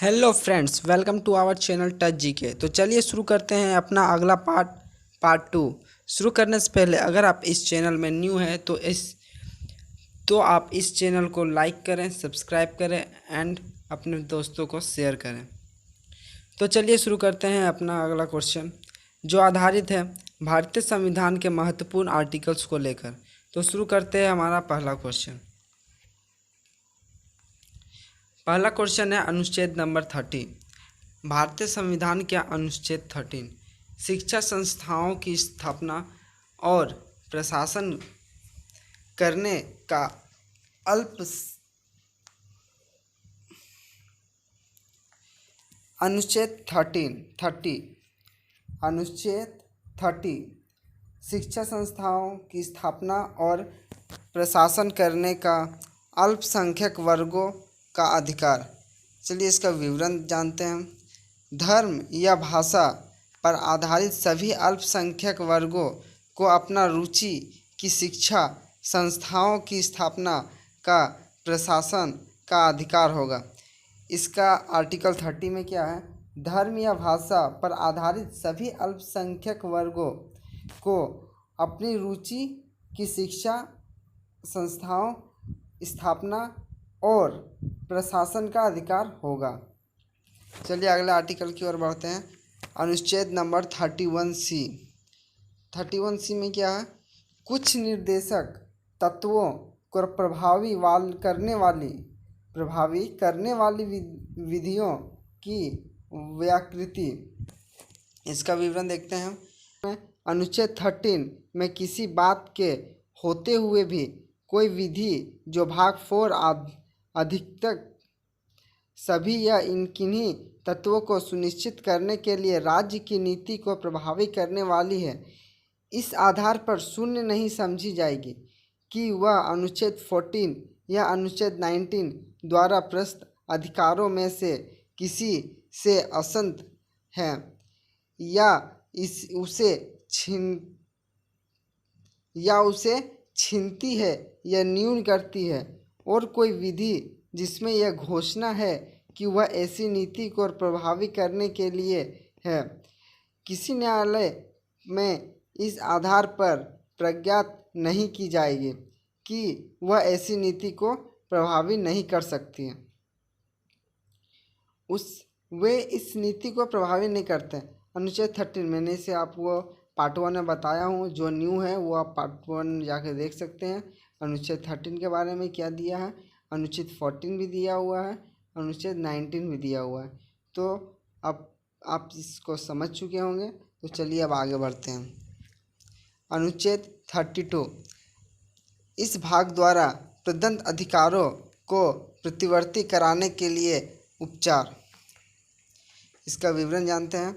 Hello friends, welcome to our channel touch GK. तो चलिए शुरू करते हैं अपना अगला पार्ट टू। शुरू करने से पहले अगर आप इस चैनल में न्यू हैं तो आप इस चैनल को लाइक करें, सब्सक्राइब करें एंड अपने दोस्तों को शेयर करें। तो चलिए शुरू करते हैं अपना अगला क्वेश्चन, जो आधारित है भारतीय संविधान के महत्वपूर्ण आर्टिकल्स को लेकर। तो शुरू करते हैं हमारा पहला क्वेश्चन। पहला क्वेश्चन है अनुच्छेद नंबर 30। भारतीय संविधान के अनुच्छेद 13 शिक्षा संस्थाओं की स्थापना और प्रशासन करने का अल्प अनुच्छेद 30 शिक्षा संस्थाओं की स्थापना और प्रशासन करने का अल्पसंख्यक वर्गों का अधिकार। चलिए इसका विवरण जानते हैं। धर्म या भाषा पर आधारित सभी अल्पसंख्यक वर्गों को अपना रुचि की शिक्षा संस्थाओं की स्थापना का प्रशासन का अधिकार होगा। इसका आर्टिकल 30 में क्या है? धर्म या भाषा पर आधारित सभी अल्पसंख्यक वर्गों को अपनी रुचि की शिक्षा संस्थाओं स्थापना और प्रशासन का अधिकार होगा। चलिए अगले आर्टिकल की ओर बढ़ते हैं। अनुच्छेद नंबर 31C में क्या है? कुछ निर्देशक तत्वों को प्रभावी करने वाली विधियों की व्याकृति। इसका विवरण देखते हैं। अनुच्छेद 13 में किसी बात के होते हुए भी कोई विधि जो भाग 4 अधिकतक सभी या किन्हीं तत्वों को सुनिश्चित करने के लिए राज्य की नीति को प्रभावी करने वाली है, इस आधार पर शून्य नहीं समझी जाएगी कि वह अनुच्छेद 14 या अनुच्छेद 19 द्वारा प्रदत्त अधिकारों में से किसी से असंत है या उसे छीनती है या न्यून करती है, और कोई विधि जिसमें यह घोषणा है कि वह ऐसी नीति को प्रभावी करने के लिए है, किसी न्यायालय में इस आधार पर प्रज्ञात नहीं की जाएगी कि वह ऐसी नीति को प्रभावी नहीं कर सकती है। वे इस नीति को प्रभावी नहीं करते। अनुच्छेद 13 मैंने इसे आपको पार्ट 1 में बताया हूँ। जो न्यू है वो आप पार्ट 1 जाके देख सकते हैं। अनुच्छेद 13 के बारे में क्या दिया है, अनुच्छेद 14 भी दिया हुआ है, अनुच्छेद 19 भी दिया हुआ है। तो अब आप इसको समझ चुके होंगे। तो चलिए अब आगे बढ़ते हैं। अनुच्छेद 32 इस भाग द्वारा प्रदत्त अधिकारों को प्रतिवर्ती कराने के लिए उपचार। इसका विवरण जानते हैं।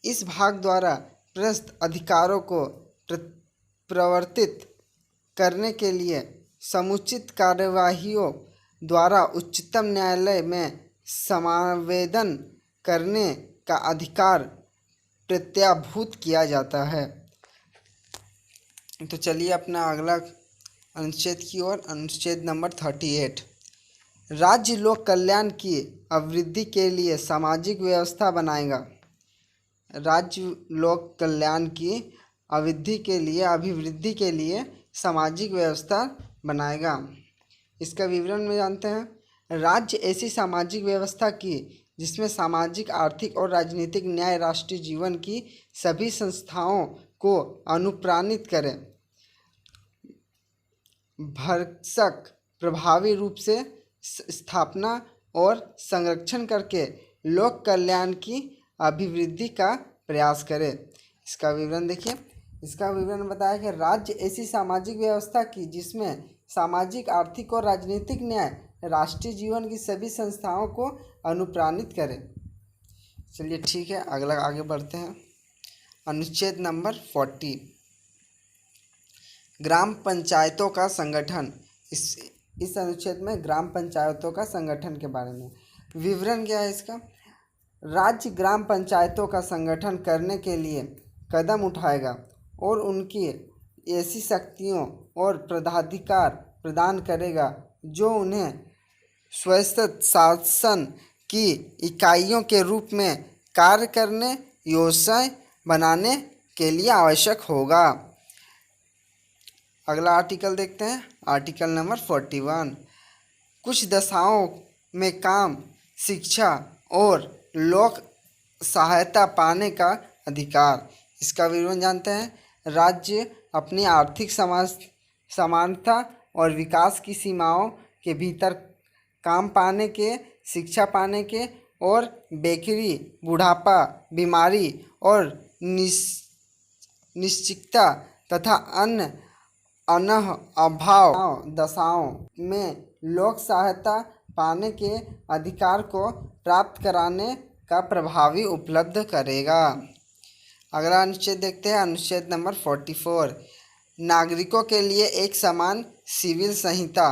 इस भाग द्वारा प्रदत्त अधिकारों को प्रवर्तित करने के लिए समुचित कार्यवाहियों द्वारा उच्चतम न्यायालय में समावेदन करने का अधिकार प्रत्याभूत किया जाता है। तो चलिए अपना अगला अनुच्छेद की ओर। अनुच्छेद नंबर 38 राज्य लोक कल्याण की अभिवृद्धि के लिए सामाजिक व्यवस्था बनाएगा। राज्य लोक कल्याण की अभिवृद्धि के लिए सामाजिक व्यवस्था बनाएगा। इसका विवरण में जानते हैं। राज्य ऐसी सामाजिक व्यवस्था की जिसमें सामाजिक, आर्थिक और राजनीतिक न्याय राष्ट्रीय जीवन की सभी संस्थाओं को अनुप्राणित करे, भरसक प्रभावी रूप से स्थापना और संरक्षण करके लोक कल्याण की अभिवृद्धि का प्रयास करे। इसका विवरण देखिए। इसका विवरण बताया कि राज्य ऐसी सामाजिक व्यवस्था की जिसमें सामाजिक, आर्थिक और राजनीतिक न्याय राष्ट्रीय जीवन की सभी संस्थाओं को अनुप्राणित करे। चलिए ठीक है, अगला आगे बढ़ते हैं। अनुच्छेद नंबर 40 ग्राम पंचायतों का संगठन। इस अनुच्छेद में ग्राम पंचायतों का संगठन के बारे में विवरण क्या है इसका? राज्य ग्राम पंचायतों का संगठन करने के लिए कदम उठाएगा और उनकी ऐसी शक्तियों और पदाधिकार प्रदान करेगा जो उन्हें स्वायत्त शासन की इकाइयों के रूप में कार्य करने योजनाएं बनाने के लिए आवश्यक होगा। अगला आर्टिकल देखते हैं, आर्टिकल नंबर 41। कुछ दशाओं में काम, शिक्षा और लोक सहायता पाने का अधिकार। इसका विवरण जानते हैं। राज्य अपनी आर्थिक समानता और विकास की सीमाओं के भीतर काम पाने के, शिक्षा पाने के और बेकारी, बुढ़ापा, बीमारी और निश्चितता तथा अन्य अभाव दशाओं में लोक सहायता पाने के अधिकार को प्राप्त कराने का प्रभावी उपलब्ध करेगा। अगला अनुच्छेद देखते हैं, अनुच्छेद नंबर 44। नागरिकों के लिए एक समान सिविल संहिता।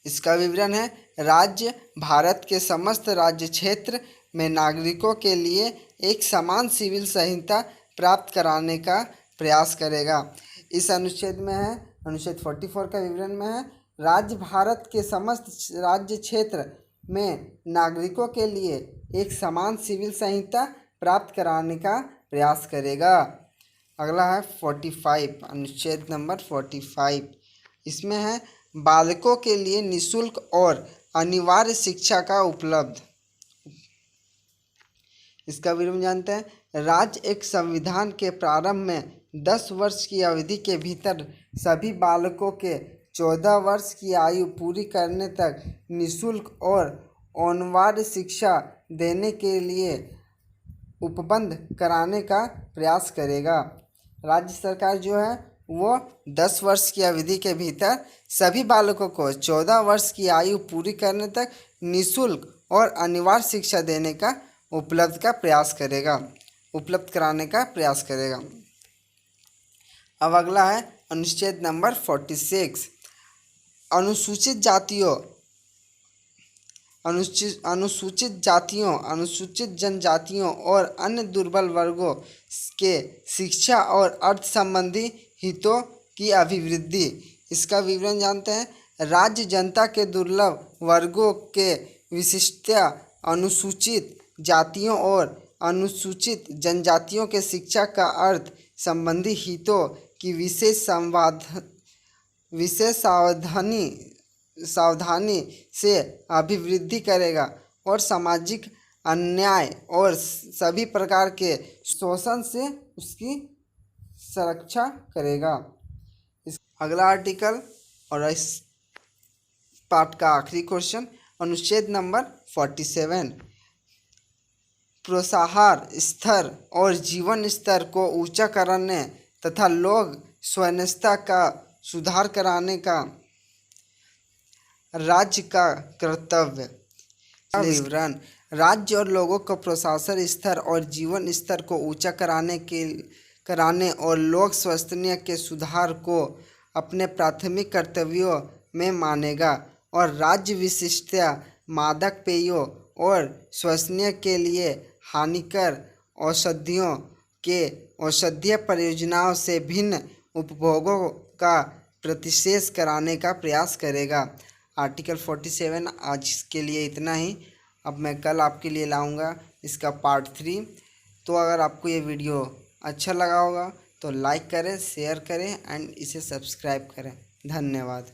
इसका विवरण है। राज्य भारत के समस्त राज्य क्षेत्र में नागरिकों के लिए एक समान सिविल संहिता प्राप्त कराने का प्रयास करेगा। इस अनुच्छेद में है, अनुच्छेद 44 का विवरण में है, राज्य भारत के समस्त राज्य क्षेत्र में नागरिकों के लिए एक समान सिविल संहिता प्राप्त कराने का प्रयास करेगा। अगला है 45, अनुच्छेद नंबर 45। इसमें है बालकों के लिए निःशुल्क और अनिवार्य शिक्षा का उपलब्ध। इसका विवरण जानते हैं। राज्य एक संविधान के प्रारंभ में 10 वर्ष की अवधि के भीतर सभी बालकों के 14 वर्ष की आयु पूरी करने तक निःशुल्क और अनिवार्य शिक्षा देने के लिए उपबंध कराने का प्रयास करेगा। राज्य सरकार जो है वो 10 वर्ष की अवधि के भीतर सभी बालकों को 14 वर्ष की आयु पूरी करने तक निःशुल्क और अनिवार्य शिक्षा देने का उपलब्ध कराने का प्रयास करेगा। अब अगला है अनुच्छेद नंबर 46। अनुसूचित जातियों, अनुसूचित जनजातियों और अन्य दुर्बल वर्गों के शिक्षा और अर्थ संबंधी हितों की अभिवृद्धि। इसका विवरण जानते हैं। राज्य जनता के दुर्लभ वर्गों के विशिष्टता, अनुसूचित जातियों और अनुसूचित जनजातियों के शिक्षा का अर्थ संबंधी हितों की विशेष सावधानी से अभिवृद्धि करेगा और सामाजिक अन्याय और सभी प्रकार के शोषण से उसकी सुरक्षा करेगा। अगला आर्टिकल और इस पार्ट का आखिरी क्वेश्चन, अनुच्छेद नंबर 47। प्रोत्साहन स्तर और जीवन स्तर को ऊंचा करने तथा लोक स्वास्थ्य का सुधार कराने का राज्य का कर्तव्य। विवरण। राज्य और लोगों को प्रोत्साहन स्तर और जीवन स्तर को ऊंचा कराने और लोक स्वास्थ्य के सुधार को अपने प्राथमिक कर्तव्यों में मानेगा और राज्य विशिष्टता, मादक पेयों और स्वास्थ्य के लिए हानिकर औषधियों के औषधीय परियोजनाओं से भिन्न उपभोगों का प्रतिशेष कराने का प्रयास करेगा। आर्टिकल 47 आज के लिए इतना ही। अब मैं कल आपके लिए लाऊंगा इसका पार्ट 3। तो अगर आपको ये वीडियो अच्छा लगा होगा तो लाइक करें, शेयर करें एंड इसे सब्सक्राइब करें। धन्यवाद।